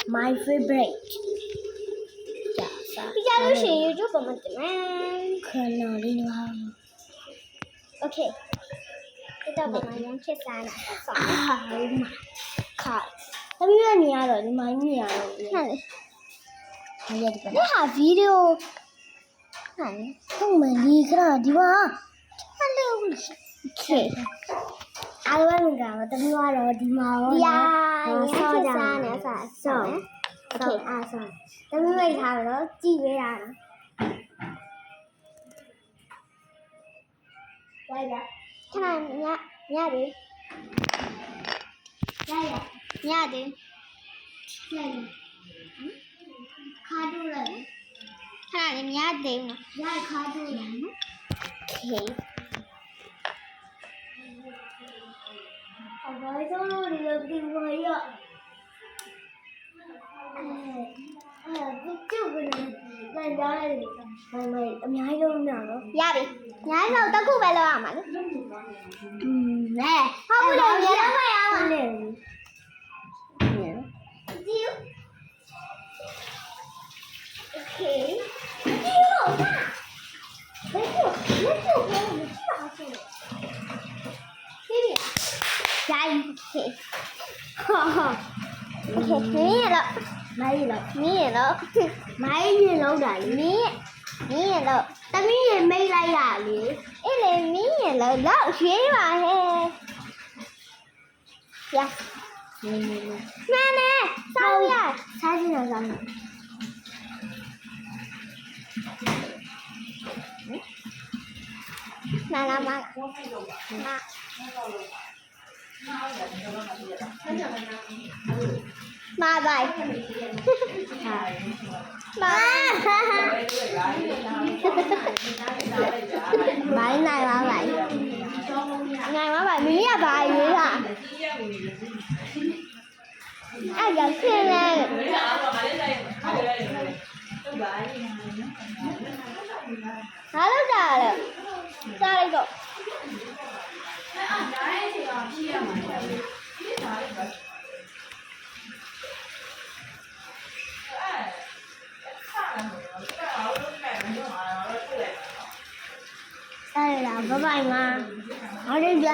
my favorite. ပြီးကြလို့ရှိရင် YouTube ပေါ်မှာတင်မယ် ခဏလေးပါ Okay ဒီတော့ဘာမှရမ်းဖြစ်စားနေတာဆောင်း ခါသမီးရဲ့နေရတော့ဒီမှာညရတော့ ဟုတ်လေ ဟာရတယ်ပါ ဒီဟာဗီဒီယိုဟုတ် ဟုတ်မယ်ဒီခဏဒီမှာ အဲ့လို Okay အားလုံးကသမီးကတော့ဒီမှာရော ဒီဟာ ဆော ဆော င်း င်း ကြ စား တယ် နေဆောင်း ဆောင်း Okay အားဆောင်းသမီးမိတ်ထားတော့ကြည်ပေးတာနော်လိုက်ရ ခဏညတယ် လိုက်ရ ညတယ် လိုက်ရခါတူလိုက် ခဏလေးညတယ်နော် ရိုက်ခါတူလိုက်နော် Okay အဘိုးတို့ဒီလိုဒီဝါရဒီကျုပ်ကလည်းလမ်းကြားလိုက်တယ်မအများကြီးလုံးနေတာနော် ရပြီညတော့တစ်ခုပဲလောက်ရမှာလေ နဲ ဟုတ်ဘူးလေညတော့မရအောင် လေ ဒီ Okay ဒီရောဘယ်လိုလက်ကျုပ်ကလည်းမရှိတာဆိုတော့ ဒီရိုင်း Okay ဟာဟာ Okay မင်းရတော့ နိုင်လား မင်းရတော့ မိုင်းရင်လုံးတာလေ မင်းရတော့ သမီးရင်မိတ်လိုက်တာလေ အဲ့လေမင်းရတော့လောက်ရွှေပါဟဲ့ရ နေနေနေ မှန်တယ်စောင်းရ စားကြည့်တော့စားမယ် မှန်လားမပိုင်မ မိုင်းနိုင်ပါပါ နိုင်မပိုင်မင်းရပါရွေးတာအဲ့ကဆင်းလဲဟာလို့တာလေစားလိုက်တော့စားရတာဘဘိုင်မှာအားလေး